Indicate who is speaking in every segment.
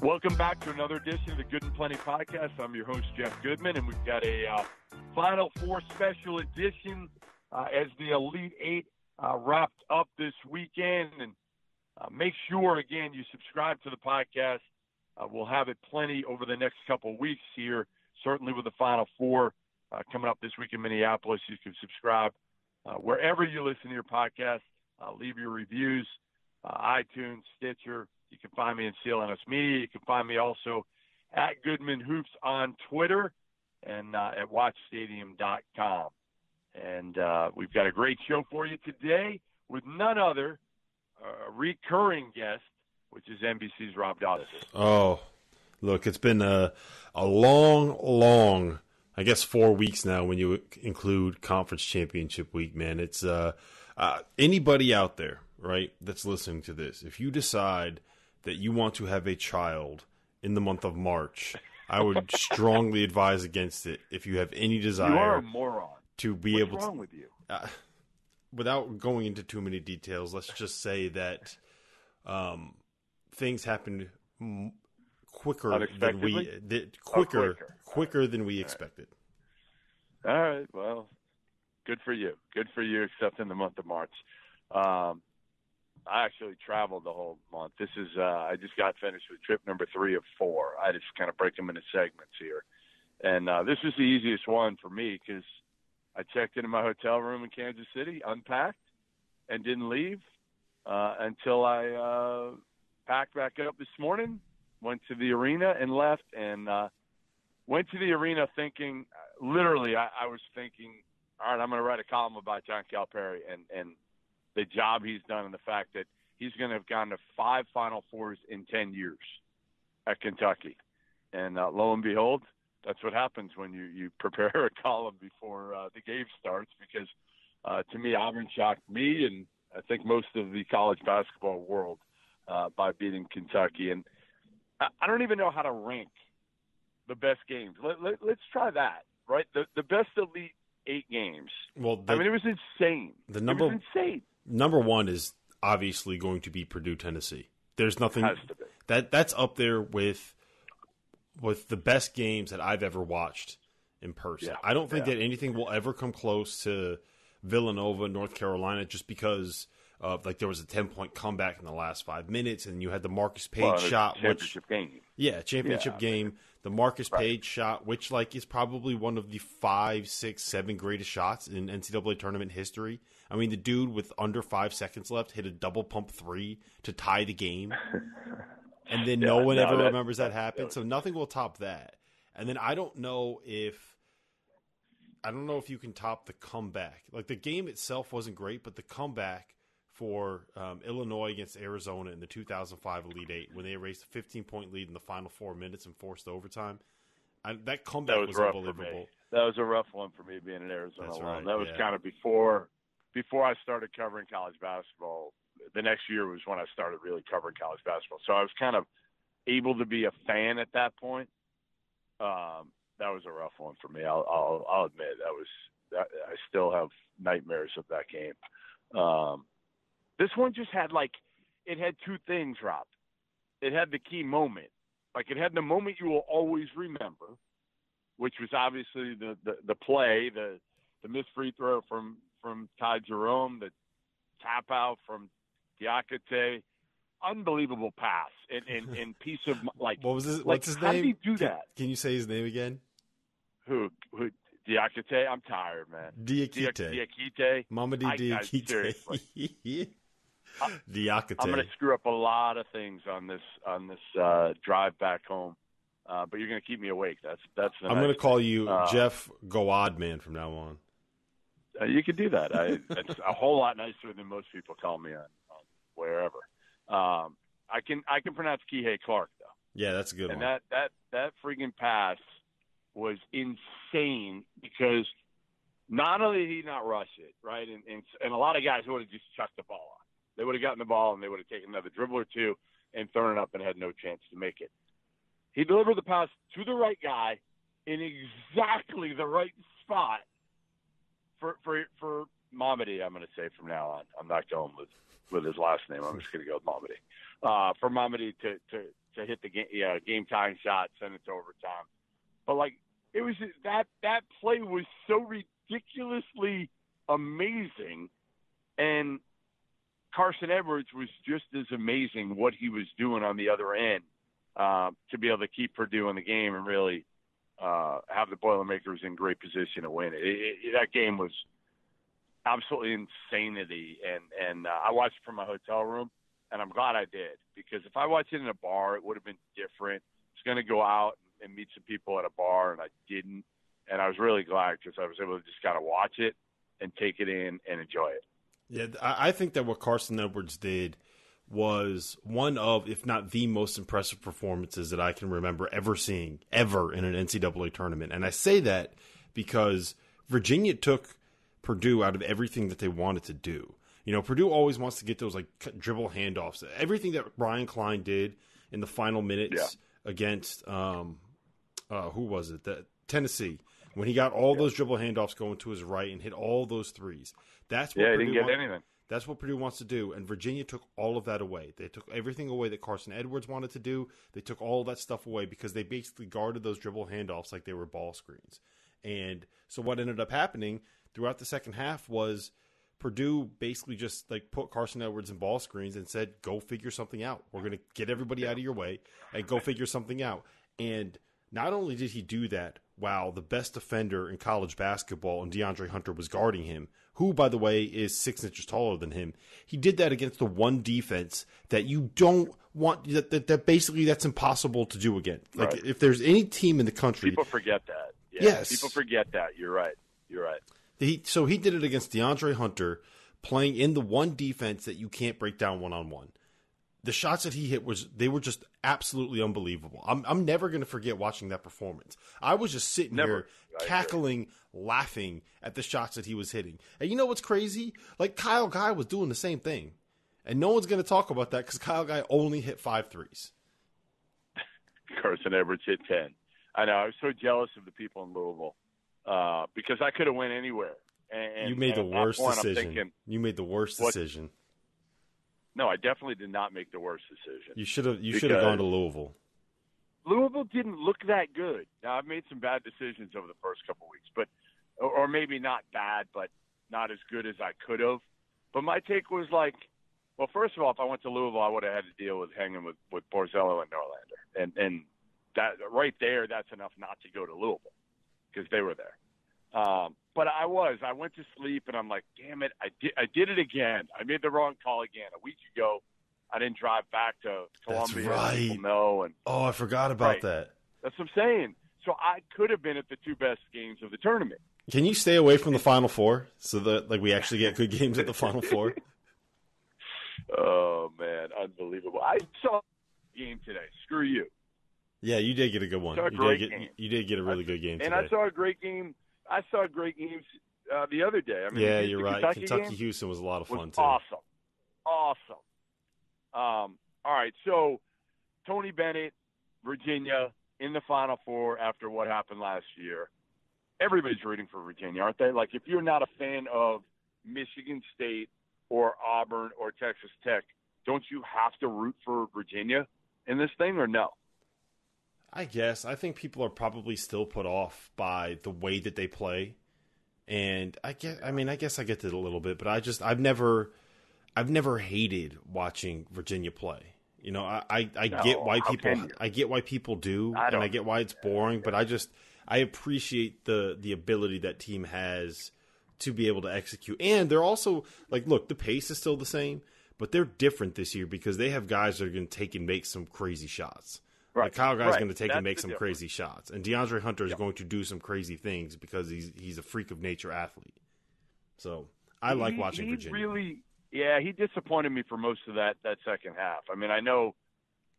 Speaker 1: Welcome back to another edition of the Good and Plenty podcast. I'm your host, Jeff Goodman, and we've got a Final Four special edition as the Elite Eight wrapped up this weekend. And make sure, again, you subscribe to the podcast. We'll have it plenty over the next couple weeks here, certainly with the Final Four coming up this week in Minneapolis. You can subscribe wherever you listen to your podcast. Leave your reviews, iTunes, Stitcher. You can find me in CLNS Media. You can find me also at Goodman Hoops on Twitter and at WatchStadium.com. And we've got a great show for you today with none other, a recurring guest, which is NBC's Rob Dauster.
Speaker 2: Oh, look, it's been a long, I guess 4 weeks now when you include Conference Championship Week, man. It's anybody out there, right, that's listening to this, if you decide that you want to have a child in the month of March, I would strongly advise against it if you have any desire.
Speaker 1: You are a moron.
Speaker 2: To be
Speaker 1: What's
Speaker 2: able
Speaker 1: wrong
Speaker 2: to,
Speaker 1: with you?
Speaker 2: Without going into too many details, let's just say that things happened quicker than we expected.
Speaker 1: All right. Well, good for you. Good for you, except in the month of March. I actually traveled the whole month. This is I just got finished with trip number 3 of 4. I just kind of break them into segments here. And this was the easiest one for me because I checked into my hotel room in Kansas City, unpacked, and didn't leave until I packed back up this morning, went to the arena and left, and went to the arena thinking, literally, I was thinking, all right, I'm going to write a column about John Calipari and the job he's done and the fact that he's going to have gone to 5 Final Fours in 10 years at Kentucky. And lo and behold, that's what happens when you prepare a column before the game starts because, to me, Auburn shocked me and I think most of the college basketball world by beating Kentucky. And I don't even know how to rank the best games. Let's try that, right? The best Elite 8 games. Well, it was insane. It was insane.
Speaker 2: Number 1 is obviously going to be Purdue, Tennessee. There's nothing that's up there with the best games that I've ever watched in person. Yeah, I don't think that anything will ever come close to Villanova, North Carolina, just because of there was a 10-point comeback in the last 5 minutes, and you had the Marcus Page shot,
Speaker 1: championship game.
Speaker 2: Yeah, championship game. The Marcus Page shot, which is probably one of the 5, 6, 7 greatest shots in NCAA tournament history. I mean, the dude with under 5 seconds left hit a double pump 3 to tie the game, and then no one ever remembers that happened. So nothing will top that. And then I don't know if you can top the comeback. The game itself wasn't great, but the comeback for Illinois against Arizona in the 2005 Elite Eight when they erased a 15-point lead in the final 4 minutes and forced overtime. That comeback was unbelievable.
Speaker 1: That was a rough one for me being in Arizona alone.
Speaker 2: Right,
Speaker 1: that was kind of before I started covering college basketball. The next year was when I started really covering college basketball. So I was kind of able to be a fan at that point. That was a rough one for me. I'll admit I still have nightmares of that game. This one just had it had 2 things, Rob. It had the key moment. It had the moment you will always remember, which was obviously the play, the missed free throw from Ty Jerome, the tap out from Diakite, unbelievable pass and piece of
Speaker 2: what was his? What's his name?
Speaker 1: How did he do that?
Speaker 2: Can you say his name again?
Speaker 1: Who? Diakite? I'm tired, man.
Speaker 2: Diakite. Mamadi Diakite.
Speaker 1: Seriously.
Speaker 2: Diakite.
Speaker 1: I'm going to screw up a lot of things on this drive back home, but you're going to keep me awake. That's.
Speaker 2: I'm going to call you Jeff Goadman from now on.
Speaker 1: You could do that. It's a whole lot nicer than most people call me on wherever. I can pronounce Kihei Clark though.
Speaker 2: Yeah, that's a good one.
Speaker 1: And that freaking pass was insane because not only did he not rush it, right, and a lot of guys would have just chucked the ball on. They would have gotten the ball and they would have taken another dribble or two and thrown it up and had no chance to make it. He delivered the pass to the right guy in exactly the right spot for Mamadi, I'm going to say from now on. I'm not going with his last name. I'm just going to go with Mamadi. For Mamadi to hit the game tying shot, send it to overtime. But like it was that play was so ridiculously amazing, and Carson Edwards was just as amazing what he was doing on the other end to be able to keep Purdue in the game and really have the Boilermakers in great position to win it. That game was absolutely insanity, and I watched it from my hotel room, and I'm glad I did, because if I watched it in a bar, it would have been different. I was going to go out and meet some people at a bar, and I didn't, and I was really glad because I was able to just kind of watch it and take it in and enjoy it.
Speaker 2: Yeah, I think that what Carson Edwards did was one of, if not the most impressive performances that I can remember ever seeing, ever in an NCAA tournament. And I say that because Virginia took Purdue out of everything that they wanted to do. You know, Purdue always wants to get those like dribble handoffs. Everything that Brian Klein did in the final minutes against, who was it? Tennessee. When he got all those dribble handoffs going to his right and hit all those threes. That's what Purdue
Speaker 1: didn't get anything.
Speaker 2: That's what Purdue wants to do, and Virginia took all of that away. They took everything away that Carson Edwards wanted to do. They took all of that stuff away because they basically guarded those dribble handoffs like they were ball screens. And so what ended up happening throughout the second half was Purdue basically just like put Carson Edwards in ball screens and said, go figure something out. We're going to get everybody out of your way and go figure something out. And not only did he do that while the best defender in college basketball and DeAndre Hunter was guarding him, who, by the way, is 6 inches taller than him, he did that against the one defense that you don't want, that basically that's impossible to do again. Like, if there's any team in the country.
Speaker 1: People forget that. Yeah,
Speaker 2: yes.
Speaker 1: People forget that. You're right.
Speaker 2: So he did it against DeAndre Hunter, playing in the one defense that you can't break down one-on-one. The shots that he hit they were just absolutely unbelievable. I'm never going to forget watching that performance. I was just sitting here cackling, laughing at the shots that he was hitting. And you know what's crazy? Like Kyle Guy was doing the same thing. And no one's going to talk about that because Kyle Guy only hit 5 threes.
Speaker 1: Carson Edwards hit 10. I know. I was so jealous of the people in Louisville because I could have went anywhere. And
Speaker 2: you made the worst decision.
Speaker 1: Thinking,
Speaker 2: you made the worst decision.
Speaker 1: No, I definitely did not make the worst decision.
Speaker 2: You should have gone to Louisville.
Speaker 1: Louisville didn't look that good. Now, I've made some bad decisions over the first couple of weeks, but or maybe not bad, but not as good as I could have. But my take was like, well, first of all, if I went to Louisville, I would have had to deal with hanging with Borzello and Norlander. And that right there, that's enough not to go to Louisville because they were there. But I went to sleep and I'm like, damn it, I did it again. I made the wrong call again. A week ago, I didn't drive back to Columbia.
Speaker 2: That's right. I forgot about that.
Speaker 1: That's what I'm saying. So I could have been at the 2 best games of the tournament.
Speaker 2: Can you stay away from the Final Four so that like we actually get good games at the Final Four?
Speaker 1: Oh man, unbelievable! I saw the game today. Screw you.
Speaker 2: Yeah, you did get a good one. You did get a really good game today.
Speaker 1: And I saw a great game. I saw great games the other day. I mean,
Speaker 2: yeah, you're right. Kentucky-Houston was a lot of fun, too.
Speaker 1: Awesome. All right, so Tony Bennett, Virginia, in the Final Four after what happened last year. Everybody's rooting for Virginia, aren't they? Like, if you're not a fan of Michigan State or Auburn or Texas Tech, don't you have to root for Virginia in this thing or no?
Speaker 2: I guess. I think people are probably still put off by the way that they play. And I guess I get it a little bit, but I've never hated watching Virginia play. You know, I get why people do, and I get why it's boring, but I appreciate the ability that team has to be able to execute. And they're also like, look, the pace is still the same, but they're different this year because they have guys that are going to take and make some crazy shots. Right. Like Kyle Guy's going to take and make some crazy shots. And DeAndre Hunter is going to do some crazy things because he's a freak of nature athlete. So I like watching Virginia.
Speaker 1: He disappointed me for most of that second half. I mean, I know,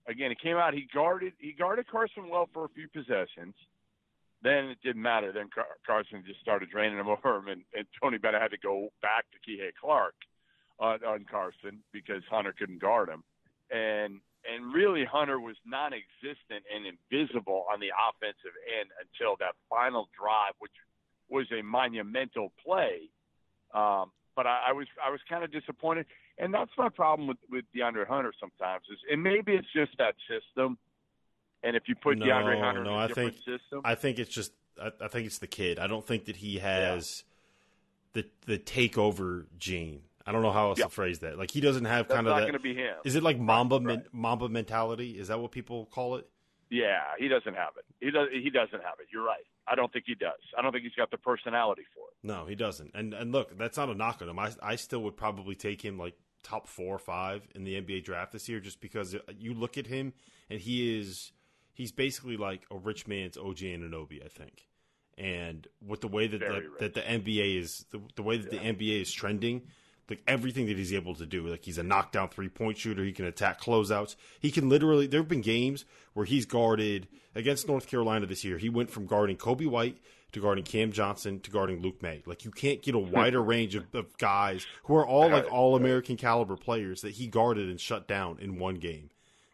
Speaker 1: again, he came out, he guarded Carson well for a few possessions. Then it didn't matter. Then Carson just started draining him over him, and Tony Bennett had to go back to Kihei Clark on Carson because Hunter couldn't guard him. And really, Hunter was non-existent and invisible on the offensive end until that final drive, which was a monumental play. but I was kind of disappointed, and that's my problem with DeAndre Hunter sometimes. And maybe it's just that system. And if you put DeAndre Hunter in a different system,
Speaker 2: I think it's just I think it's the kid. I don't think that he has the takeover gene. I don't know how else to phrase that. Like, he doesn't have kind of that.
Speaker 1: That's not going to be him.
Speaker 2: Is it like Mamba mentality? Is that what people call it?
Speaker 1: Yeah, he doesn't have it. He doesn't have it. You're right. I don't think he does. I don't think he's got the personality for it.
Speaker 2: No, he doesn't. And look, that's not a knock on him. I still would probably take him like top 4 or 5 in the NBA draft this year, just because you look at him and he's basically like a rich man's OG Anunoby, I think. And with the way that the NBA is the way that the NBA is trending, like everything that he's able to do, like he's a knockdown 3-point shooter, he can attack closeouts. He can literally. There have been games where he's guarded against North Carolina this year. He went from guarding Kobe White to guarding Cam Johnson to guarding Luke May. Like, you can't get a wider range of guys who are all like all-American caliber players that he guarded and shut down in one game.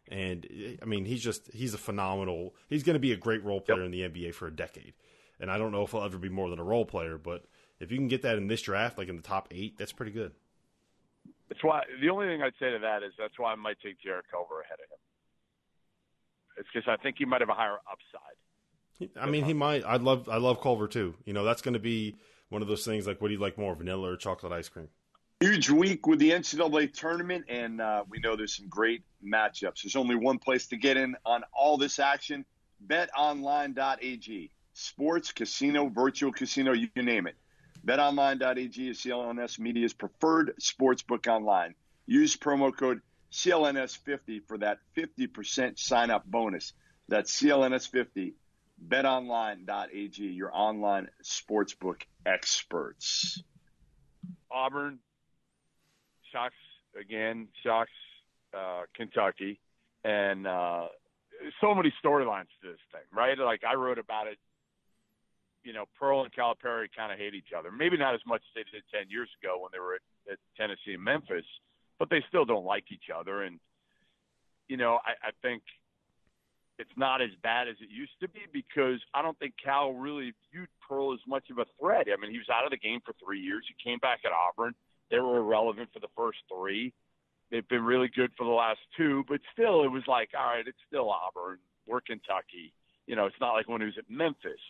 Speaker 2: And I mean, he's a phenomenal. He's going to be a great role player in the NBA for a decade. And I don't know if he'll ever be more than a role player, but if you can get that in this draft, like in the top 8, that's pretty good.
Speaker 1: That's why the only thing I'd say to that is that's why I might take Jarrett Culver ahead of him. It's because I think he might have a higher upside.
Speaker 2: I mean, he might. I love Culver too. You know, that's going to be one of those things like, what do you like more, vanilla or chocolate ice cream?
Speaker 3: Huge week with the NCAA tournament, and we know there's some great matchups. There's only one place to get in on all this action: betonline.ag. Sports, casino, virtual casino, you name it. BetOnline.ag is CLNS Media's preferred sportsbook online. Use promo code CLNS50 for that 50% sign-up bonus. That's CLNS50. BetOnline.ag, your online sportsbook experts.
Speaker 1: Auburn shocks Kentucky, and so many storylines to this thing, right? Like, I wrote about it. You know, Pearl and Calipari kind of hate each other. Maybe not as much as they did 10 years ago when they were at Tennessee and Memphis, but they still don't like each other. And, you know, I think it's not as bad as it used to be, because I don't think Cal really viewed Pearl as much of a threat. I mean, he was out of the game for 3 years. He came back at Auburn. They were irrelevant for the first 3. They've been really good for the last 2, but still it was like, all right, it's still Auburn. We're Kentucky. You know, it's not like when he was at Memphis.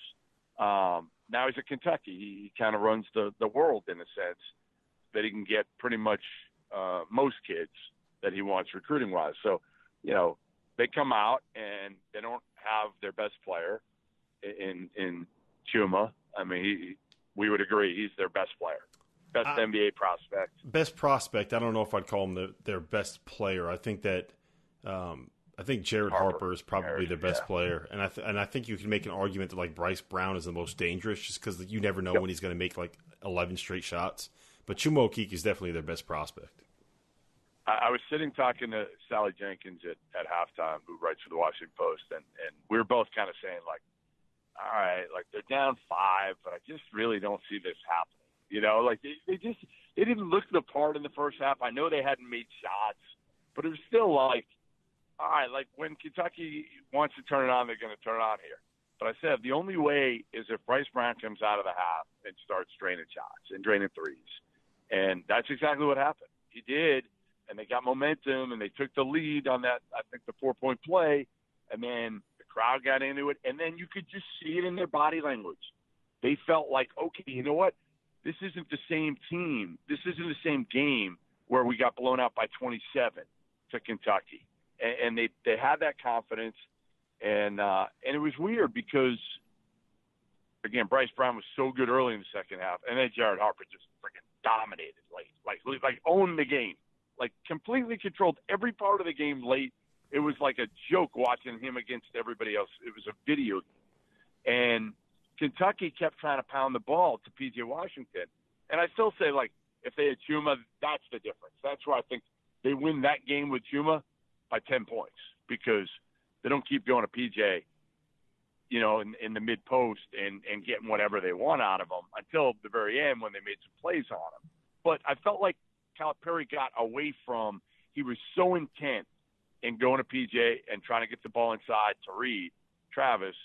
Speaker 1: Now he's at Kentucky. He kind of runs the world in a sense that he can get pretty much most kids that he wants recruiting-wise. So, you know, they come out and they don't have their best player in Chuma. I mean, we would agree he's their best player, best NBA prospect.
Speaker 2: Best prospect. I don't know if I'd call him their best player. I think that I think Jared Harper is probably their best player, and I think you can make an argument that like Bryce Brown is the most dangerous, just because you never know when he's going to make like 11 straight shots. But Chuma Okeke is definitely their best prospect.
Speaker 1: I was sitting talking to Sally Jenkins at halftime, who writes for the Washington Post, and we were both kind of saying, like, all right, like, they're down 5, but I just really don't see this happening. You know, like they didn't look the part in the first half. I know they hadn't made shots, but it was still like, all right, like when Kentucky wants to turn it on, they're going to turn it on here. But I said the only way is if Bryce Brown comes out of the half and starts draining shots and draining threes. And that's exactly what happened. He did, and they got momentum, and they took the lead on that, I think, the 4-point play, and then the crowd got into it, and then you could just see it in their body language. They felt like, okay, you know what? This isn't the same team. This isn't the same game where we got blown out by 27 to Kentucky. And they had that confidence, and it was weird because, again, Bryce Brown was so good early in the second half, and then Jared Harper just freaking dominated late, like owned the game, like completely controlled every part of the game late. It was like a joke watching him against everybody else. It was a video game, and Kentucky kept trying to pound the ball to P.J. Washington, and I still say, like, if they had Chuma, that's the difference. That's where I think they win that game with Chuma by 10 points, because they don't keep going to PJ, you know, in the mid post and getting whatever they want out of him until the very end when they made some plays on him. But I felt like Calipari got away from, he was so intent in going to PJ and trying to get the ball inside to Travis,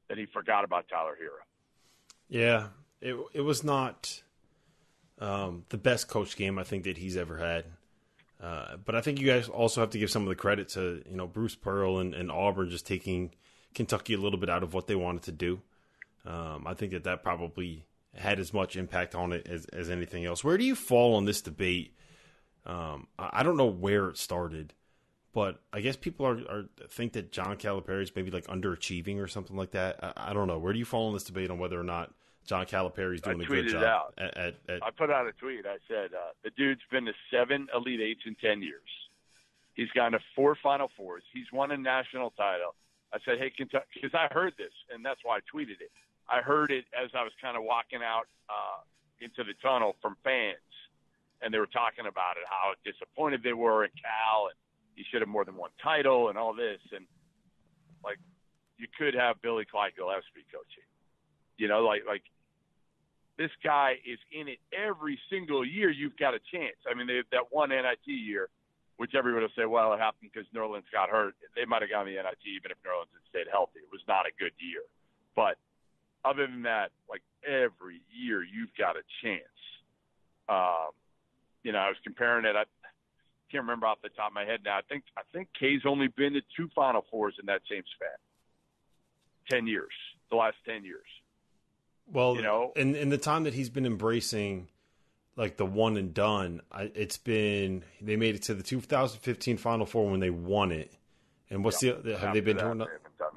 Speaker 1: that he forgot about Tyler Hero.
Speaker 2: Yeah, it was not the best coach game I think that he's ever had. But I think you guys also have to give some of the credit to, Bruce Pearl and Auburn just taking Kentucky a little bit out of what they wanted to do. I think that probably had as much impact on it as anything else. Where do you fall on this debate? I don't know where it started, but I guess people are think that John Calipari is maybe like underachieving or something like that. I don't know. Where do you fall on this debate on whether or not John Calipari is doing a good job?
Speaker 1: Out. I put out a tweet. I said, the dude's been to 7 Elite Eights in 10 years. He's gone to 4 Final Fours. He's won a national title. I said, hey, Kentucky, because I heard this, and that's why I tweeted it. I heard it as I was kind of walking out into the tunnel from fans, and they were talking about it, how disappointed they were in Cal, and he should have more than one title and all this. And, like, you could have Billy Clyde Gillespie coaching. Like this guy is in it every single year. You've got a chance. I mean, that one NIT year, which everyone will say, well, it happened because Nerlens got hurt. They might have gone the NIT even if Nerlens had stayed healthy. It was not a good year. But other than that, like every year, you've got a chance. I was comparing it. I can't remember off the top of my head now. I think K's only been to 2 Final Fours in that same span. 10 years, the last 10 years.
Speaker 2: Well, in the time that he's been embracing like the one and done, they made it to the 2015 Final Four when they won it. And what's have they been doing?
Speaker 1: They haven't done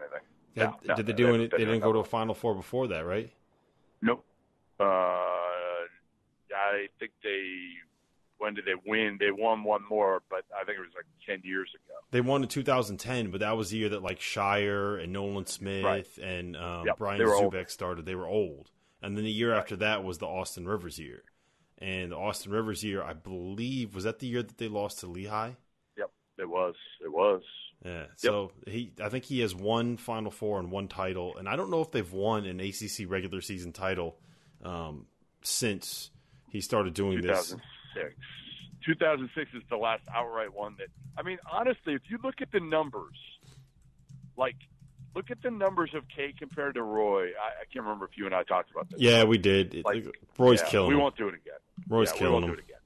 Speaker 1: anything.
Speaker 2: Did they do it? They didn't go to a Final Four before that, right?
Speaker 1: Nope. I think when did they win? They won one more, but I think it was like 10 years ago.
Speaker 2: They won in 2010, but that was the year that like Shire and Nolan Smith and Brian Zubek started. They were old. And then the year after that was the Austin Rivers year. And the Austin Rivers year, I believe, was that the year that they lost to Lehigh?
Speaker 1: Yep, it was.
Speaker 2: Yeah, so I think he has 1 Final Four and 1 title. And I don't know if they've won an ACC regular season title since he started doing
Speaker 1: 2006. 2006 is the last outright one that, I mean, honestly, if you look at the numbers, look at the numbers of K compared to Roy. I can't remember if you and I talked about this.
Speaker 2: Yeah, we did. Roy's killing him.
Speaker 1: We won't do it again.
Speaker 2: Roy's killing him.
Speaker 1: We won't do it again.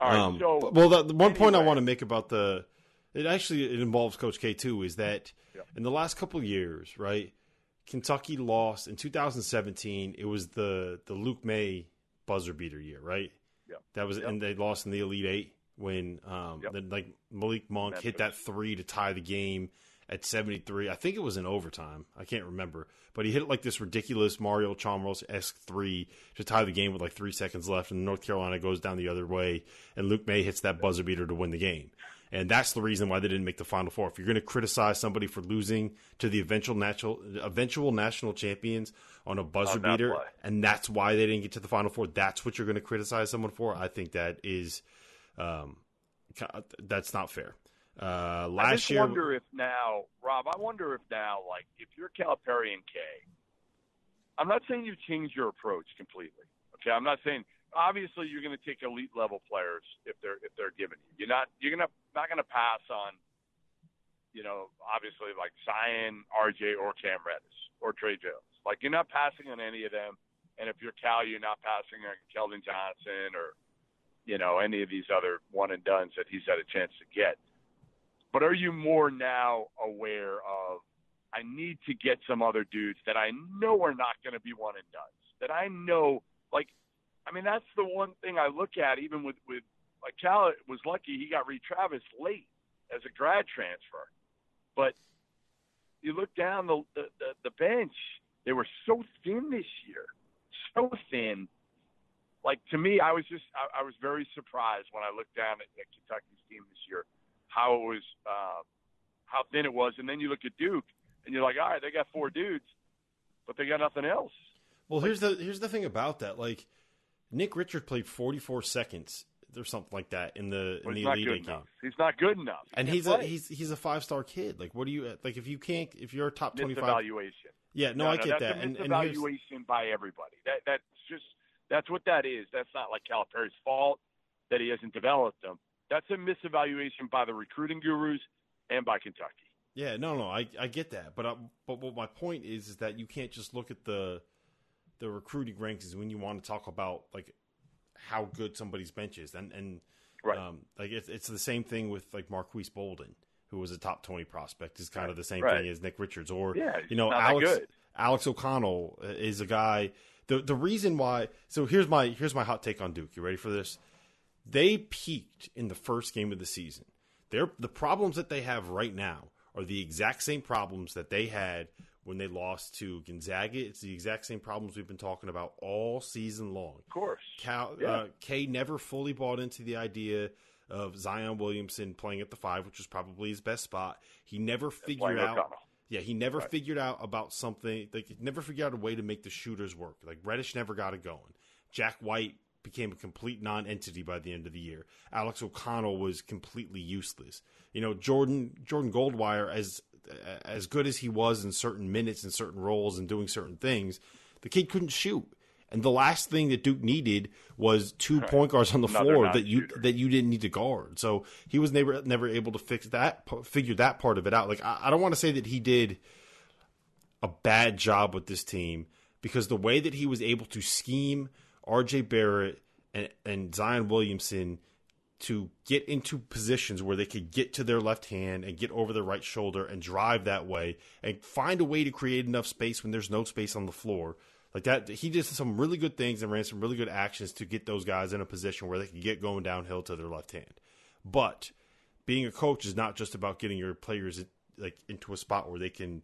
Speaker 1: All right, so.
Speaker 2: Well, the one point I want to make about it involves Coach K too, is that in the last couple of years, right, Kentucky lost in 2017. It was the Luke May buzzer beater year, right? Yeah. That was, and they lost in the Elite Eight when then like Malik Monk hit that 3 to tie the game at 73. I think it was in overtime. I can't remember, but he hit it like this ridiculous Mario Chalmers-esque 3 to tie the game with like 3 seconds left, and North Carolina goes down the other way, and Luke May hits that buzzer beater to win the game. And that's the reason why they didn't make the Final Four. If you're going to criticize somebody for losing to the eventual national champions on a buzzer beater, and that's why they didn't get to the Final Four, that's what you're going to criticize someone for, I think that is that's not fair. Last year,
Speaker 1: wonder if now, Rob, like, if you're Calipari and K, I'm not saying you've changed your approach completely. Okay, I'm not saying. Obviously, you're going to take elite level players if they're given you. You're not going to pass on, obviously like Zion, RJ, or Cam Reddish or Trey Jones. Like, you're not passing on any of them. And if you're Cal, you're not passing on Keldon Johnson or any of these other one and dones that he's had a chance to get. But are you more now aware of, I need to get some other dudes that I know are not going to be one and dones, that I know, like. I mean, that's the one thing I look at, even with like Cal was lucky he got Reed Travis late as a grad transfer. But you look down the bench, they were so thin this year, so thin. Like, to me, I was very surprised when I looked down at Kentucky's team this year, how it was, how thin it was. And then you look at Duke, and you're like, all right, they got 4 dudes, but they got nothing else.
Speaker 2: Well, here's the thing about that, like. Nick Richard played 44 seconds or something like that in the Elite Eight game.
Speaker 1: He's not good enough.
Speaker 2: And he's a 5-star kid. Like, what do you like if you're a top 25
Speaker 1: evaluation?
Speaker 2: Yeah, I get that.
Speaker 1: That's a evaluation by everybody. That's what that is. That's not like Calipari's fault that he hasn't developed them. That's a misevaluation by the recruiting gurus and by Kentucky.
Speaker 2: Yeah, I get that. But what my point is that you can't just look at the recruiting rankings when you want to talk about like how good somebody's bench is. And
Speaker 1: Right.
Speaker 2: like it's the same thing with like Marquise Bolden, who was a top 20 prospect, is kind of the same
Speaker 1: Right.
Speaker 2: thing as Nick Richards, or
Speaker 1: Alex
Speaker 2: O'Connell is a guy. The reason why. So here's my hot take on Duke. You ready for this? They peaked in the first game of the season. The problems that they have right now are the exact same problems that they had when they lost to Gonzaga. It's the exact same problems we've been talking about all season long.
Speaker 1: Of course.
Speaker 2: Kay never fully bought into the idea of Zion Williamson playing at the 5, which was probably his best spot. He never figured out. Yeah, he never figured out about something. Like, he never figured out a way to make the shooters work. Like, Reddish never got it going. Jack White became a complete non-entity by the end of the year. Alex O'Connell was completely useless. Jordan Goldwire, as good as he was in certain minutes and certain roles and doing certain things, the kid couldn't shoot. And the last thing that Duke needed was two point guards on the floor that you didn't need to guard. So he was never able to figure that part of it out. Like, I don't want to say that he did a bad job with this team, because the way that he was able to scheme R.J. Barrett and Zion Williamson to get into positions where they could get to their left hand and get over their right shoulder and drive that way and find a way to create enough space when there's no space on the floor. Like that, he did some really good things and ran some really good actions to get those guys in a position where they could get going downhill to their left hand. But being a coach is not just about getting your players like into a spot where they can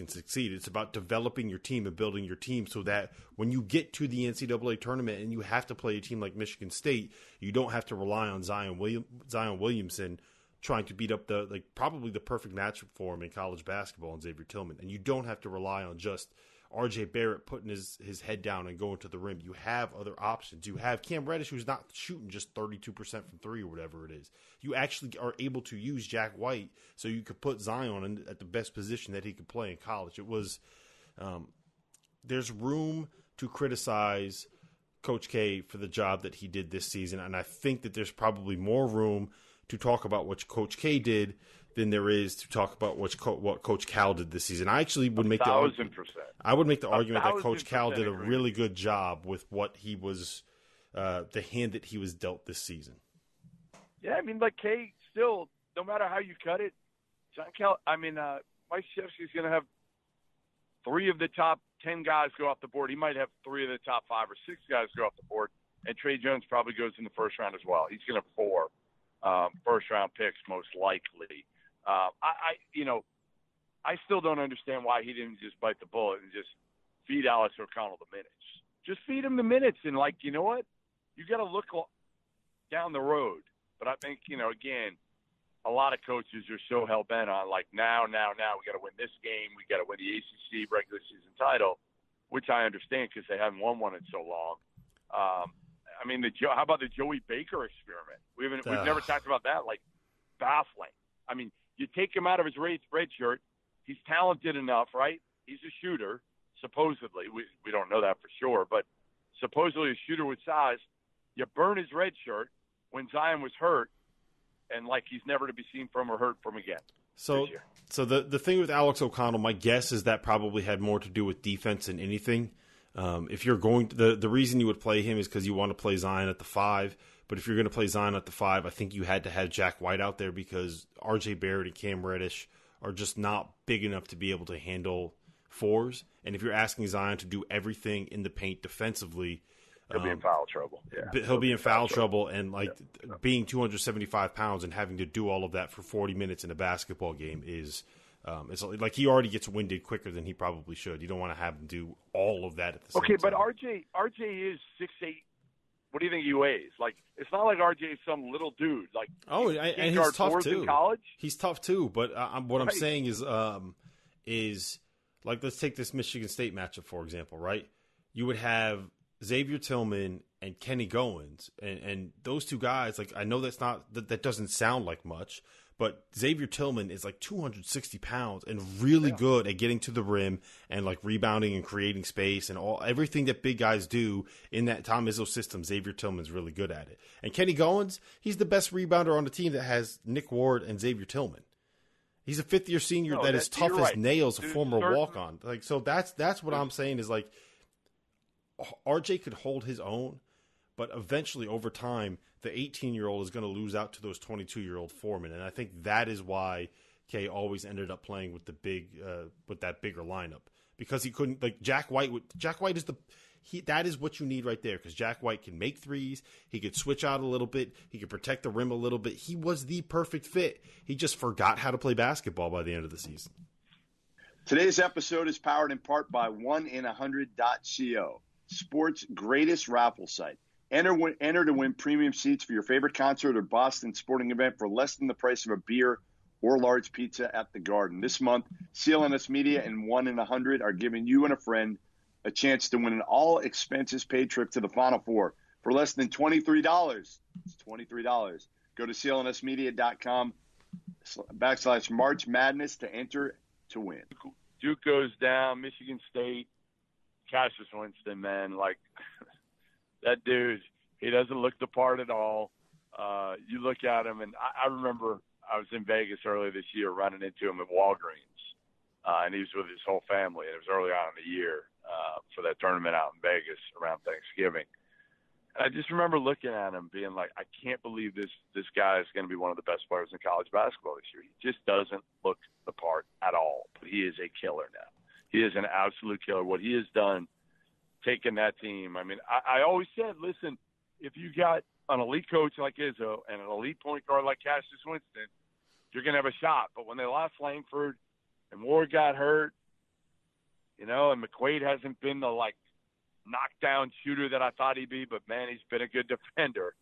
Speaker 2: succeed. It's about developing your team and building your team so that when you get to the NCAA tournament and you have to play a team like Michigan State, you don't have to rely on Zion Williamson trying to beat up probably the perfect matchup for him in college basketball and Xavier Tillman. And you don't have to rely on just R.J. Barrett putting his head down and going to the rim. You have other options. You have Cam Reddish, who's not shooting just 32% from three or whatever it is. You actually are able to use Jack White so you could put Zion at the best position that he could play in college. It was there's room to criticize Coach K for the job that he did this season, and I think that there's probably more room to talk about what Coach K did than there is to talk about what Coach Cal did this season. I actually would make
Speaker 1: 1,000%.
Speaker 2: I would make the argument that Coach Cal did a really good job with what he was, the hand that he was dealt this season.
Speaker 1: Yeah, I mean, like K still, no matter how you cut it, Mike Krzyzewski's going to have 3 of the top 10 guys go off the board. He might have 3 of the top 5 or 6 guys go off the board, and Trey Jones probably goes in the first round as well. He's going to have 4 first-round picks most likely. I still don't understand why he didn't just bite the bullet and just feed Alex O'Connell the minutes. Just feed him the minutes and, you know what? You got to look down the road. But I think, again, a lot of coaches are so hell-bent on, now, we got to win this game. We got to win the ACC regular season title, which I understand because they haven't won one in so long. How about the Joey Baker experiment? We've never talked about that. Baffling. I mean, you take him out of his red shirt. He's talented enough, right? He's a shooter, supposedly. We don't know that for sure, but supposedly a shooter with size. You burn his red shirt when Zion was hurt, and he's never to be seen from or heard from again.
Speaker 2: So the thing with Alex O'Connell, my guess is that probably had more to do with defense than anything. If you're going to, the reason you would play him is because you want to play Zion at the 5. But if you're going to play Zion at the 5, I think you had to have Jack White out there because R.J. Barrett and Cam Reddish are just not big enough to be able to handle 4s. And if you're asking Zion to do everything in the paint defensively,
Speaker 1: he'll be in foul trouble. Yeah,
Speaker 2: he'll be in foul trouble. And being 275 pounds and having to do all of that for 40 minutes in a basketball game is it's like he already gets winded quicker than he probably should. You don't want to have him do all of that at the same time.
Speaker 1: Okay, but RJ is 6'8". What do you think he weighs? It's not like RJ is some little dude.
Speaker 2: And he's tough too.
Speaker 1: In college?
Speaker 2: He's tough too. But what I'm saying is let's take this Michigan State matchup for example, right? You would have Xavier Tillman and Kenny Goins, and those two guys. I know that doesn't sound like much, but Xavier Tillman is 260 pounds and really good at getting to the rim and rebounding and creating space and everything that big guys do in that Tom Izzo system. Xavier Tillman's really good at it. And Kenny Goins, he's the best rebounder on the team that has Nick Ward and Xavier Tillman. He's a 5th-year senior that is tough as nails, a former walk-on. So that's what I'm saying is RJ could hold his own, But eventually, over time, the 18-year-old is going to lose out to those 22-year-old foremen, and I think that is why Kay always ended up playing with with that bigger lineup, because he couldn't, like Jack White. Jack White is that is what you need right there, because Jack White can make threes. He could switch out a little bit. He could protect the rim a little bit. He was the perfect fit. He just forgot how to play basketball by the end of the season.
Speaker 3: Today's episode is powered in part by 1in100.co, sports' greatest raffle site. Enter to win premium seats for your favorite concert or Boston sporting event for less than the price of a beer or large pizza at the Garden. This month, CLNS Media and 1in100 are giving you and a friend a chance to win an all-expenses-paid trip to the Final Four for less than $23. It's $23. Go to clnsmedia.com/March Madness to enter to win.
Speaker 1: Duke goes down, Michigan State, Cassius Winston, man, like that dude, he doesn't look the part at all. You look at him, and I remember I was in Vegas earlier this year running into him at Walgreens, and he was with his whole family, and it was early on in the year for that tournament out in Vegas around Thanksgiving. And I just remember looking at him being like, I can't believe this guy is going to be one of the best players in college basketball this year. He just doesn't look the part at all, but he is a killer now. He is an absolute killer. What he has done, taking that team. I mean, I always said, listen, if you got an elite coach like Izzo and an elite point guard like Cassius Winston, you're going to have a shot. But when they lost Langford and Ward got hurt, and McQuaid hasn't been the, knockdown shooter that I thought he'd be, but, man, he's been a good defender.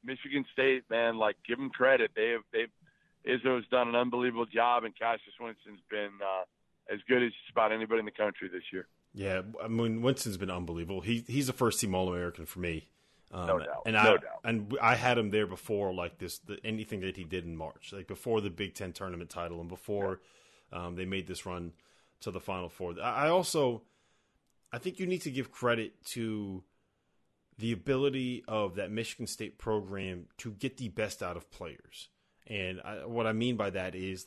Speaker 1: Michigan State, man, give him credit. Izzo's done an unbelievable job, and Cassius Winston's been as good as just about anybody in the country this year.
Speaker 2: Yeah, I mean, Winston's been unbelievable. He's a first-team All-American for me.
Speaker 1: No doubt.
Speaker 2: And I had him there before, anything that he did in March, before the Big Ten tournament title and before they made this run to the Final Four. I think you need to give credit to the ability of that Michigan State program to get the best out of players. And what I mean by that is,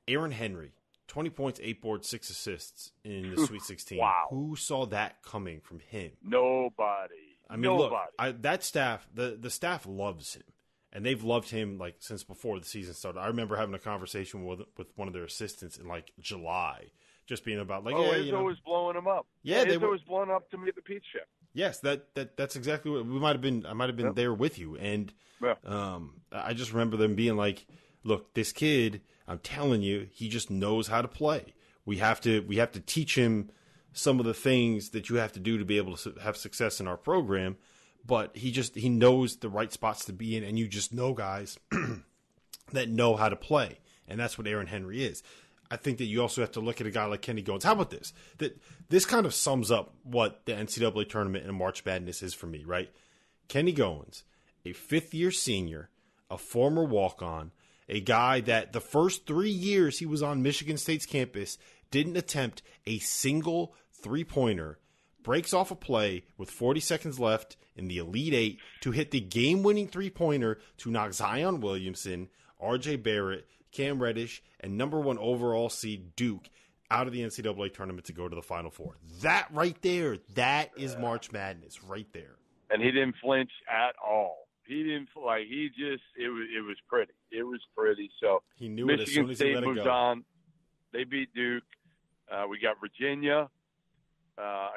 Speaker 2: Aaron Henry, 20 points, 8 boards, 6 assists in the Sweet 16.
Speaker 1: Wow.
Speaker 2: Who saw that coming from him?
Speaker 1: Nobody.
Speaker 2: I mean, look, that staff, the staff loves him. And they've loved him, since before the season started. I remember having a conversation with one of their assistants in, July, just being about,
Speaker 1: Izzo was blowing him up.
Speaker 2: Yeah,
Speaker 1: Izzo was blowing up to me at the Peach Chef.
Speaker 2: Yes, that's exactly what we might have been. I might have been there with you, and I just remember them being like, "Look, this kid, I'm telling you, he just knows how to play. We have to teach him some of the things that you have to do to be able to have success in our program, but he knows the right spots to be in, and you just know guys that know how to play, and that's what Aaron Henry is." I think that you also have to look at a guy like Kenny Goins. How about this? This kind of sums up what the NCAA tournament and March Madness is for me, right? Kenny Goins, a fifth-year senior, a former walk-on, a guy that the first 3 years he was on Michigan State's campus didn't attempt a single three-pointer, breaks off a play with 40 seconds left in the Elite Eight to hit the game-winning three-pointer to knock Zion Williamson, R.J. Barrett, Cam Reddish, and number 1 overall seed Duke out of the NCAA tournament to go to the Final Four. That right there, that is March Madness right there.
Speaker 1: And he didn't flinch at all. He didn't it was pretty. It was pretty. So
Speaker 2: he knew
Speaker 1: Michigan
Speaker 2: it as soon as
Speaker 1: State
Speaker 2: he let
Speaker 1: moves
Speaker 2: it go.
Speaker 1: on. They beat Duke. We got Virginia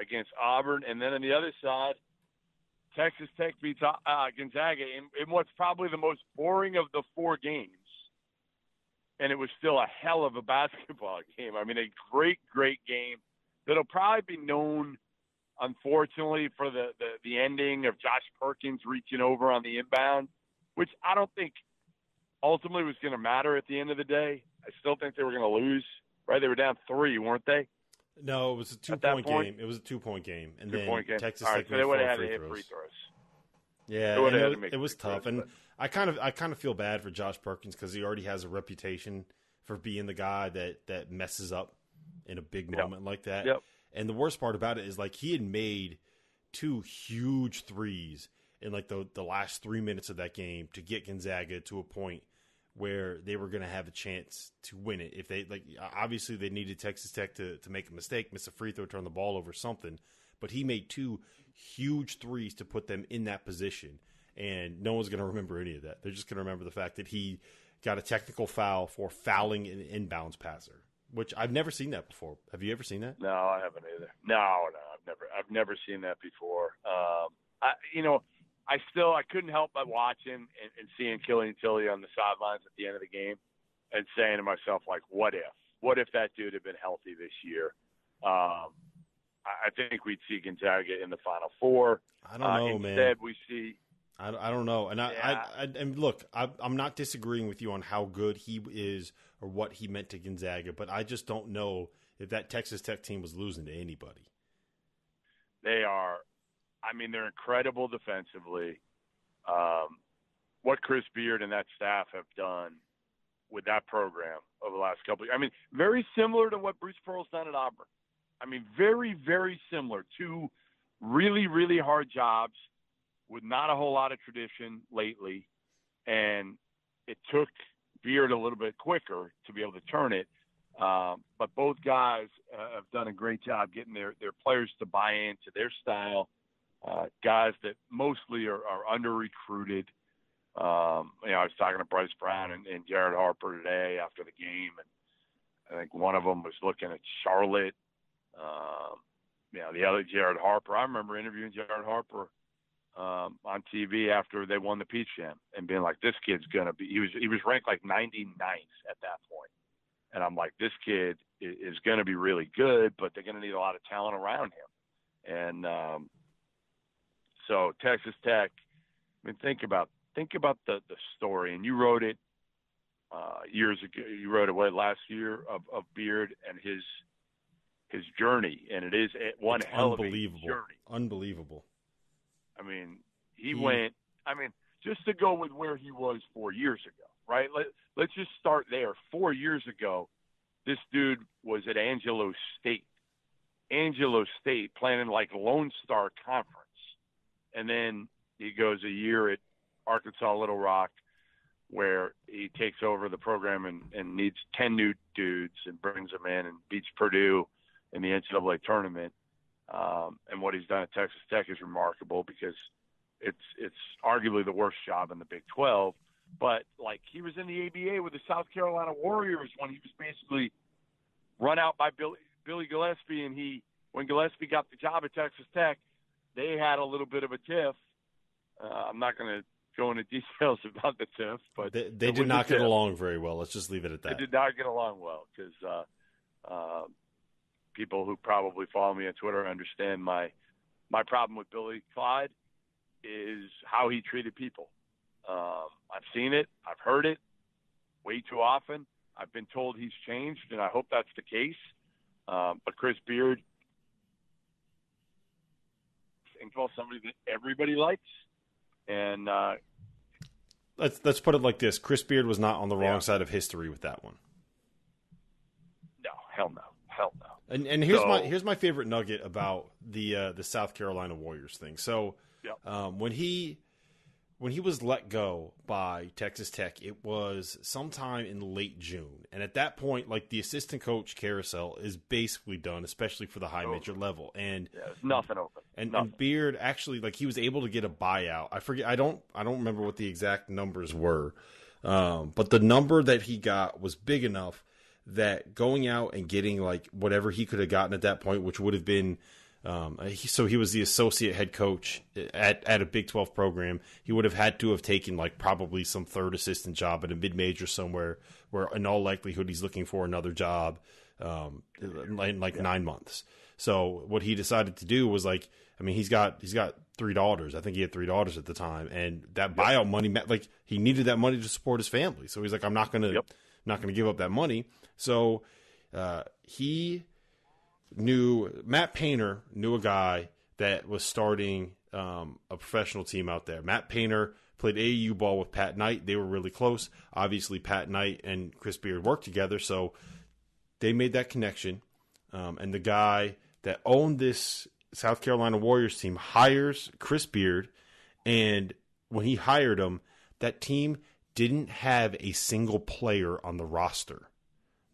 Speaker 1: against Auburn, and then on the other side, Texas Tech beats Gonzaga in what's probably the most boring of the 4 games. And it was still a hell of a basketball game. I mean, a great, great game that'll probably be known, unfortunately, for the ending of Josh Perkins reaching over on the inbound, which I don't think ultimately was going to matter at the end of the day. I still think they were going to lose, right? They were down 3, weren't they?
Speaker 2: No, it was a 2-point game. It was a 2-point game. And then Texas Tech
Speaker 1: so they would have had to
Speaker 2: hit
Speaker 1: hit free throws.
Speaker 2: Yeah, it was tough. And I kind of feel bad for Josh Perkins because he already has a reputation for being the guy that messes up in a big moment like that.
Speaker 1: Yep.
Speaker 2: And the worst part about it is he had made 2 huge threes in the last 3 minutes of that game to get Gonzaga to a point where they were going to have a chance to win it. If they obviously they needed Texas Tech to make a mistake, miss a free throw, turn the ball over, something. but he made 2 huge threes to put them in that position. And no one's going to remember any of that. They're just going to remember the fact that he got a technical foul for fouling an inbounds passer, which I've never seen that before. Have you ever seen that?
Speaker 1: No, I haven't either. No, I've never seen that before. I couldn't help but watching and seeing Killian Tilly on the sidelines at the end of the game and saying to myself, like, what if that dude had been healthy this year? I think we'd see Gonzaga in the Final Four.
Speaker 2: I don't know,
Speaker 1: man.
Speaker 2: Instead,
Speaker 1: we see.
Speaker 2: I don't know. And and look, I'm not disagreeing with you on how good he is or what he meant to Gonzaga, but I just don't know if that Texas Tech team was losing to anybody.
Speaker 1: They are. I mean, they're incredible defensively. What Chris Beard and that staff have done with that program over the last couple of years. I mean, very similar to what Bruce Pearl's done at Auburn. I mean, very, very similar. 2 really, really hard jobs with not a whole lot of tradition lately. And it took Beard a little bit quicker to be able to turn it. But both guys have done a great job getting their players to buy into their style. Guys that mostly are under-recruited. I was talking to Bryce Brown and Jared Harper today after the game, and I think one of them was looking at Charlotte. The other Jared Harper. I remember interviewing Jared Harper on TV after they won the Peach Jam and being like, this kid's going to be – he was ranked like 99th at that point. And I'm like, this kid is going to be really good, but they're going to need a lot of talent around him. And so Texas Tech, I mean, think about the story. And you wrote it years ago. You wrote it last year of Beard and his journey, and it is one hell of a journey.
Speaker 2: Unbelievable.
Speaker 1: I mean, he went. I mean, just to go with where he was 4 years ago, right? Let's just start there. 4 years ago, this dude was at Angelo State playing in like Lone Star Conference, and then he goes a year at Arkansas Little Rock, where he takes over the program and needs 10 new dudes and brings them in and beats Purdue in the NCAA tournament. And what he's done at Texas Tech is remarkable because it's arguably the worst job in the Big 12. But, like, he was in the ABA with the South Carolina Warriors when he was basically run out by Billy Gillispie. And when Gillispie got the job at Texas Tech, they had a little bit of a tiff. I'm not going to go into details about the tiff, but
Speaker 2: they did not get along very well. Let's just leave it at that.
Speaker 1: They did not get along well because people who probably follow me on Twitter understand my problem with Billy Clyde is how he treated people. I've seen it. I've heard it way too often. I've been told he's changed, and I hope that's the case. But Chris Beard, and call somebody that everybody likes. And
Speaker 2: let's put it like this: Chris Beard was not on the wrong side of history with that one.
Speaker 1: No, hell no.
Speaker 2: And here's my favorite nugget about the South Carolina Warriors thing. So when he was let go by Texas Tech, it was sometime in late June, and at that point, like, the assistant coach carousel is basically done, especially for the high major level. And
Speaker 1: there's nothing open.
Speaker 2: And Beard actually, like, he was able to get a buyout. I forget. I don't remember what the exact numbers were, but the number that he got was big enough that going out and getting, like, whatever he could have gotten at that point, which would have been, so he was the associate head coach at a Big 12 program. He would have had to have taken, like, probably some third assistant job at a mid-major somewhere where in all likelihood he's looking for another job in like 9 months. So what he decided to do was, like, I mean, he's got 3 daughters. I think he had 3 daughters at the time, and that buyout money, like, he needed that money to support his family. So he's like, I'm not going to give up that money. So he knew, Matt Painter knew a guy that was starting a professional team out there. Matt Painter played AAU ball with Pat Knight. They were really close. Obviously, Pat Knight and Chris Beard worked together, so they made that connection. And the guy that owned this South Carolina Warriors team hires Chris Beard, and when he hired him, that team didn't have a single player on the roster.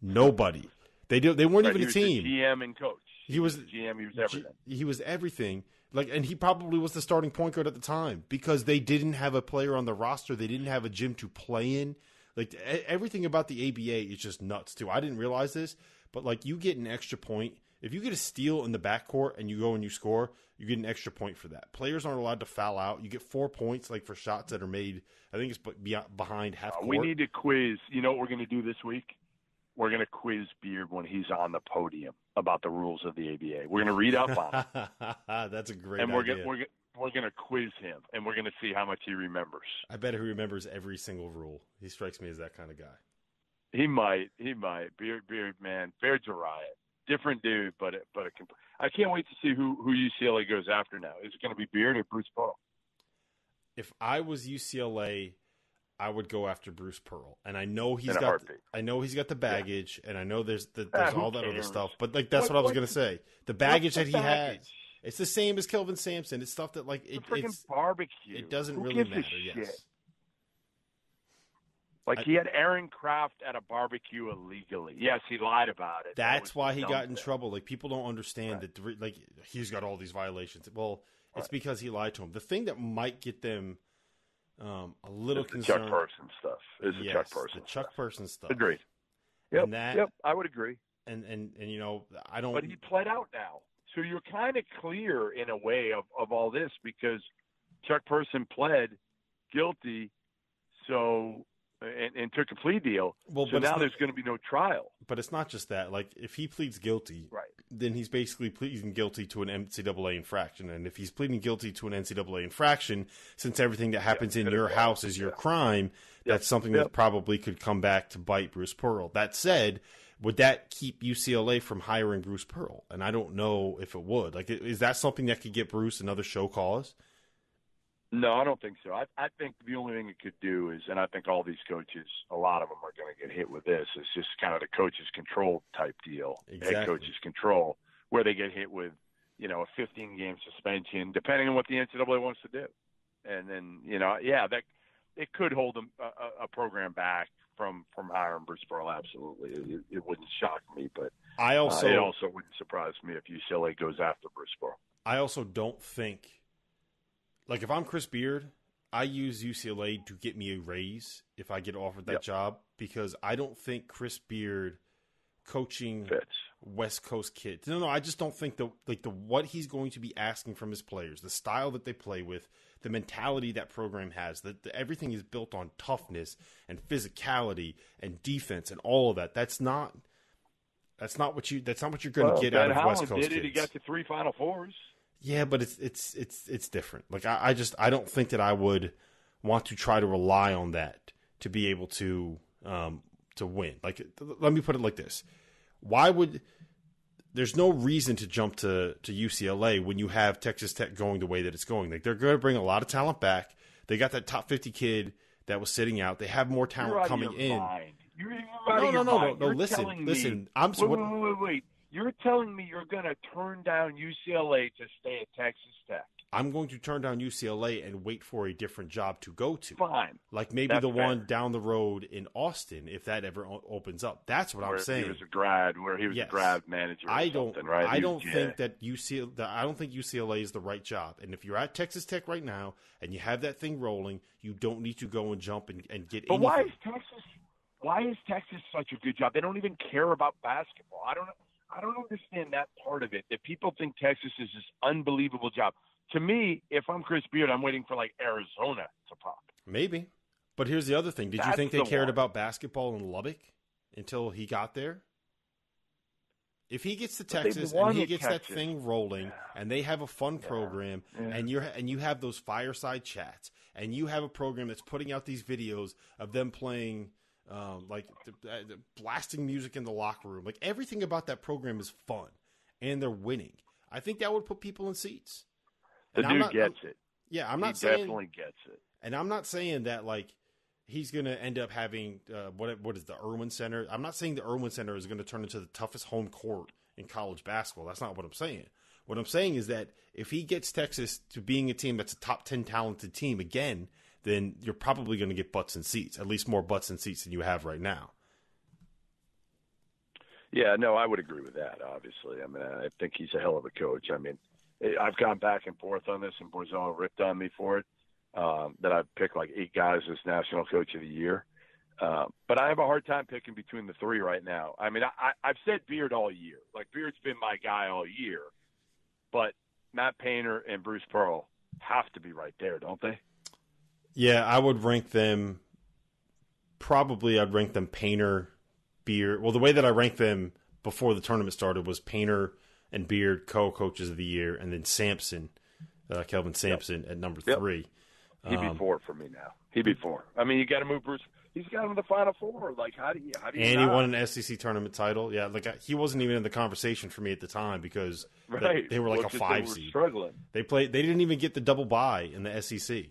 Speaker 2: Nobody. They weren't even a team.
Speaker 1: The GM and coach. He was the GM. He was everything.
Speaker 2: He was everything. And he probably was the starting point guard at the time because they didn't have a player on the roster. They didn't have a gym to play in. Everything about the ABA is just nuts too. I didn't realize this, but you get an extra point. If you get a steal in the backcourt and you go and you score, you get an extra point for that. Players aren't allowed to foul out. You get 4 points for shots that are made. I think it's behind half court.
Speaker 1: We need to quiz. You know what we're going to do this week? We're going to quiz Beard when he's on the podium about the rules of the ABA. We're going to read up on it.
Speaker 2: That's a great
Speaker 1: idea.
Speaker 2: And
Speaker 1: we're going to quiz him, and we're going to see how much he remembers.
Speaker 2: I bet he remembers every single rule. He strikes me as that kind of guy.
Speaker 1: He might. Beard, man. Beard's a riot. Different dude, but I can't wait to see who UCLA goes after now. Is it going to be Beard or Bruce Pearl?
Speaker 2: If I was UCLA, I would go after Bruce Pearl, and I know he's got the baggage, and I know there's all that other stuff. But that's what I was going to say. The baggage that he has, it's the same as Kelvin Sampson. It's stuff that
Speaker 1: it's barbecue.
Speaker 2: It doesn't
Speaker 1: Who
Speaker 2: really
Speaker 1: gives
Speaker 2: matter.
Speaker 1: A
Speaker 2: yes.
Speaker 1: shit? He had Aaron Kraft at a barbecue illegally. Yes, he lied about it.
Speaker 2: That's why he got in trouble. People don't understand that. He's got all these violations. Well, it's because he lied to him. The thing that might get them a little concerned.
Speaker 1: Chuck Person stuff. Chuck Person.
Speaker 2: The Chuck Person stuff.
Speaker 1: Agreed. Yep. I would agree.
Speaker 2: And I don't.
Speaker 1: But he pled out now, so you're kind of clear in a way of all this because Chuck Person pled guilty. So. And took a plea deal. Well, so now there's going to be no trial.
Speaker 2: But it's not just that. If he pleads guilty, then he's basically pleading guilty to an NCAA infraction. And if he's pleading guilty to an NCAA infraction, since everything that happens in your house is your crime, that's something that probably could come back to bite Bruce Pearl. That said, would that keep UCLA from hiring Bruce Pearl? And I don't know if it would. Is that something that could get Bruce another show cause?
Speaker 1: No, I don't think so. I think the only thing it could do is, and I think all these coaches, a lot of them are going to get hit with this, it's just kind of the coach's control type deal.
Speaker 2: Exactly.
Speaker 1: Head coach's control, where they get hit with, a 15-game suspension, depending on what the NCAA wants to do. And then, that it could hold a program back from hiring Bruce Pearl, absolutely. It wouldn't shock me, but it also wouldn't surprise me if UCLA goes after Bruce Pearl.
Speaker 2: I also don't think – if I'm Chris Beard, I use UCLA to get me a raise if I get offered that job because I don't think Chris Beard coaching
Speaker 1: fits
Speaker 2: West Coast kids. No, I just don't think the what he's going to be asking from his players, the style that they play with, the mentality that program has, that everything is built on toughness and physicality and defense and all of that. That's not what you're going to get out of West Coast kids.
Speaker 1: He got to 3 Final Fours.
Speaker 2: Yeah, but it's different. I don't think that I would want to try to rely on that to be able to win. Let me put it like this: there's no reason to jump to UCLA when you have Texas Tech going the way that it's going. They're going to bring a lot of talent back. They got that top 50 kid that was sitting out. They have more talent coming in. No. Listen.
Speaker 1: Wait. You're telling me you're going to turn down UCLA to stay at Texas Tech.
Speaker 2: I'm going to turn down UCLA and wait for a different job to go to.
Speaker 1: Fine.
Speaker 2: Maybe that's the fair. One down the road in Austin, if that ever opens up. That's what I'm saying.
Speaker 1: He was a grad manager. I don't
Speaker 2: think that I don't think UCLA is the right job. And if you're at Texas Tech right now and you have that thing rolling, you don't need to go and jump and get.
Speaker 1: But anything. Why is Texas such a good job? They don't even care about basketball. I don't understand that part of it, that people think Texas is this unbelievable job. To me, if I'm Chris Beard, I'm waiting for Arizona to pop.
Speaker 2: Maybe. But here's the other thing. Did you think they cared about basketball in Lubbock until he got there? If he gets to Texas and he gets that thing rolling and they have a fun program and you have those fireside chats and you have a program that's putting out these videos of them playing – blasting music in the locker room. Everything about that program is fun, and they're winning. I think that would put people in seats.
Speaker 1: The dude gets it.
Speaker 2: Yeah, I'm not
Speaker 1: saying he definitely gets it.
Speaker 2: And I'm not saying that he's going to end up having what is the Irwin Center. I'm not saying the Irwin Center is going to turn into the toughest home court in college basketball. That's not what I'm saying. What I'm saying is that if he gets Texas to being a team that's a top 10 talented team again, then you're probably going to get butts and seats, at least more butts and seats than you have right now.
Speaker 1: Yeah, no, I would agree with that, obviously. I mean, I think he's a hell of a coach. I mean, I've gone back and forth on this, and Borzella ripped on me for it, that I've picked like 8 guys as National Coach of the Year. But I have a hard time picking between the 3 right now. I mean, I've said Beard all year. Like, Beard's been my guy all year. But Matt Painter and Bruce Pearl have to be right there, don't they?
Speaker 2: Yeah, I would rank them – probably I'd rank them Painter, Beard. Well, the way that I ranked them before the tournament started was Painter and Beard co-coaches of the year, and then Sampson, Kelvin Sampson at number 3.
Speaker 1: He'd be 4 for me now. He'd be 4. I mean, you got to move Bruce. He's got him in the Final Four. Like, how do you?
Speaker 2: And he won an SEC tournament title. Yeah, like he wasn't even in the conversation for me at the time because they were like a 5 seed.
Speaker 1: Struggling.
Speaker 2: They didn't even get the double bye in the SEC.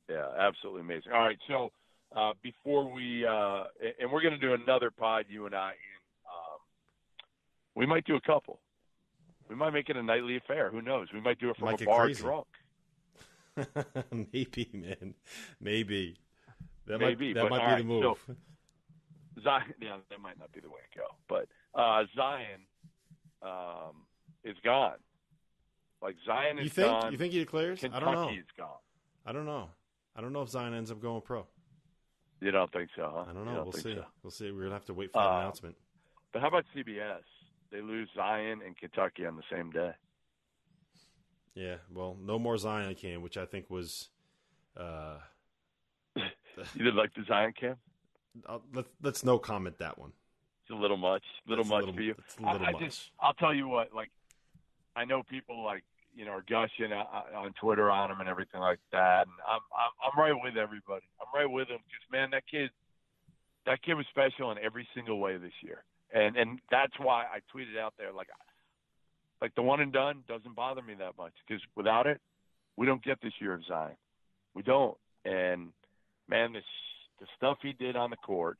Speaker 1: Yeah, absolutely amazing. All right, so before we and we're going to do another pod, you and I, and we might do a couple. We might make it a nightly affair. Who knows? We might do it from a bar drunk.
Speaker 2: Maybe, man. Maybe. That
Speaker 1: might
Speaker 2: be
Speaker 1: the
Speaker 2: move.
Speaker 1: So, Zion, yeah, that might not be the way to go. But Zion is gone. Like, Zion is gone.
Speaker 2: You think he declares?
Speaker 1: Kentucky
Speaker 2: I don't know.
Speaker 1: Is gone.
Speaker 2: I don't know. I don't know if Zion ends up going pro.
Speaker 1: You don't think so, huh?
Speaker 2: I don't know. We'll see.
Speaker 1: So.
Speaker 2: We'll see. We're going to have to wait for the announcement.
Speaker 1: But how about CBS? They lose Zion and Kentucky on the same day.
Speaker 2: Yeah, well, no more Zion cam, which I think was.
Speaker 1: You didn't like the Zion cam?
Speaker 2: Let's no comment that one.
Speaker 1: It's a little much. For you.
Speaker 2: It's a little much.
Speaker 1: I'll tell you what. Like, I know people are gushing on Twitter on him and everything like that. And I'm right with everybody. I'm right with him because, man, that kid was special in every single way this year. And that's why I tweeted out there, like the one and done doesn't bother me that much because without it, we don't get this year of Zion. We don't. And, man, the stuff he did on the court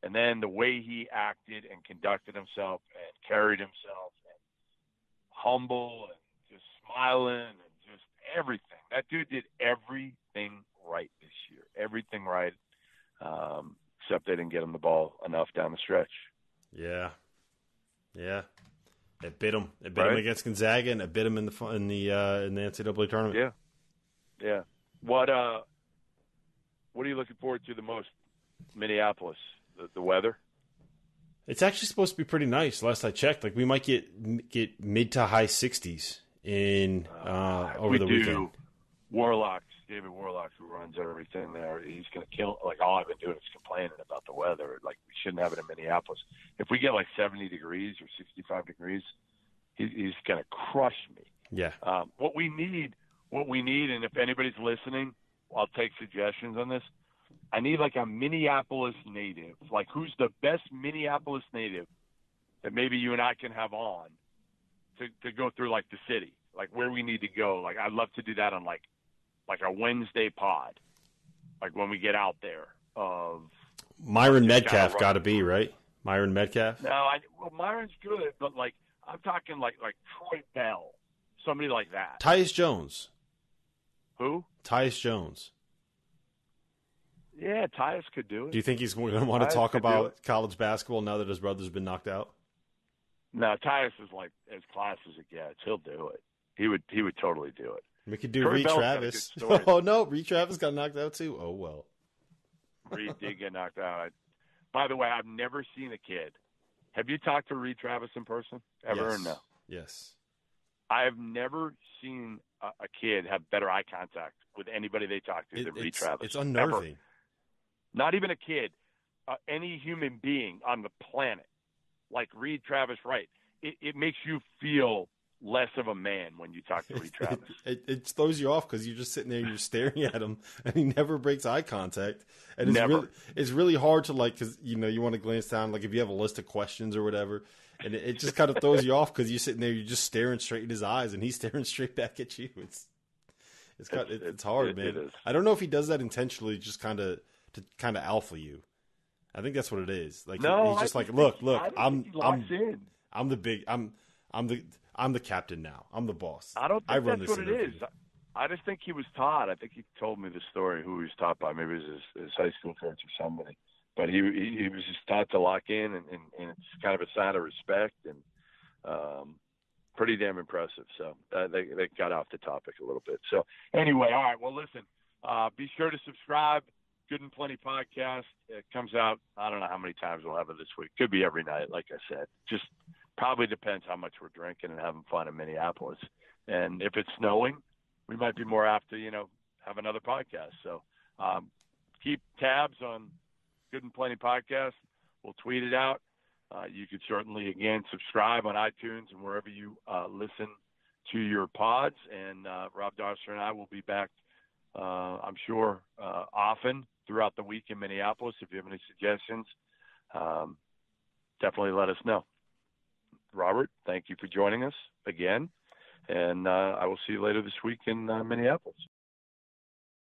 Speaker 1: and then the way he acted and conducted himself and carried himself and humble and just smiling and just everything. That dude did everything right this year. Everything right, except they didn't get him the ball enough down the stretch.
Speaker 2: Yeah. It bit him. It bit him against Gonzaga, and it bit him in the NCAA tournament.
Speaker 1: Yeah. What are you looking forward to the most? Minneapolis, the weather.
Speaker 2: It's actually supposed to be pretty nice. Last I checked, like we might get mid to high 60s in over the weekend. David Warlock, who runs everything there, he's going to kill. Like, all I've been doing is complaining about the weather. Like, we shouldn't have it in Minneapolis. If we get like 70 degrees or 65 degrees, he's going to crush me. Yeah.
Speaker 1: What we need, and if anybody's listening, I'll take suggestions on this. I need like a Minneapolis native. Like, who's the best Minneapolis native that maybe you and I can have on to go through like the city, like where we need to go. Like, I'd love to do that on like a Wednesday pod, like when we get out there.
Speaker 2: Myron Metcalf got to be right. Myron Metcalf.
Speaker 1: No, Myron's good, but like I'm talking like Troy Bell, somebody like that.
Speaker 2: Tyus Jones.
Speaker 1: Who?
Speaker 2: Tyus Jones.
Speaker 1: Yeah, Tyus could do it.
Speaker 2: Do you think he's going to want to talk about college basketball now that his brother's been knocked out?
Speaker 1: No, Tyus is like as class as it gets. He'll do it. He would totally do it.
Speaker 2: We could do Reed Travis. Oh, no, Reed Travis got knocked out too. Oh, well.
Speaker 1: Reed did get knocked out. By the way, I've never seen a kid. Have you talked to Reed Travis in person ever or no?
Speaker 2: Yes.
Speaker 1: I have never seen a kid have better eye contact with anybody they talk to than Reed Travis.
Speaker 2: It's unnerving.
Speaker 1: Ever. Not even a kid, any human being on the planet, like Reed Travis, right? It makes you feel less of a man when you talk to Reed Travis.
Speaker 2: It throws you off because you're just sitting there and you're staring at him, and he never breaks eye contact. And it's really hard to because you want to glance down, like if you have a list of questions or whatever, and it just kind of throws you off because you're sitting there, you're just staring straight in his eyes, and he's staring straight back at you. It's hard, man.
Speaker 1: It is.
Speaker 2: I don't know if he does that intentionally, just to alpha you. I think that's what it is. Like he's just look, I'm the captain now. I'm the boss.
Speaker 1: I don't think that's what it is. I just think he was taught. I think he told me the story who he was taught by. Maybe it was his high school coach or somebody. but he was just taught to lock in, and it's kind of a sign of respect, and pretty damn impressive. So they got off the topic a little bit. So anyway, all right. Well, listen, be sure to subscribe. Good and Plenty podcast. It comes out, I don't know how many times we'll have it this week. Could be every night, like I said. Just probably depends how much we're drinking and having fun in Minneapolis. And if it's snowing, we might be more apt to, have another podcast. So keep tabs on Good and Plenty podcast. We'll tweet it out. You could certainly, again, subscribe on iTunes and wherever you listen to your pods. And Rob Dauster and I will be back, I'm sure, often throughout the week in Minneapolis. If you have any suggestions, definitely let us know. Robert, thank you for joining us again. And I will see you later this week in Minneapolis.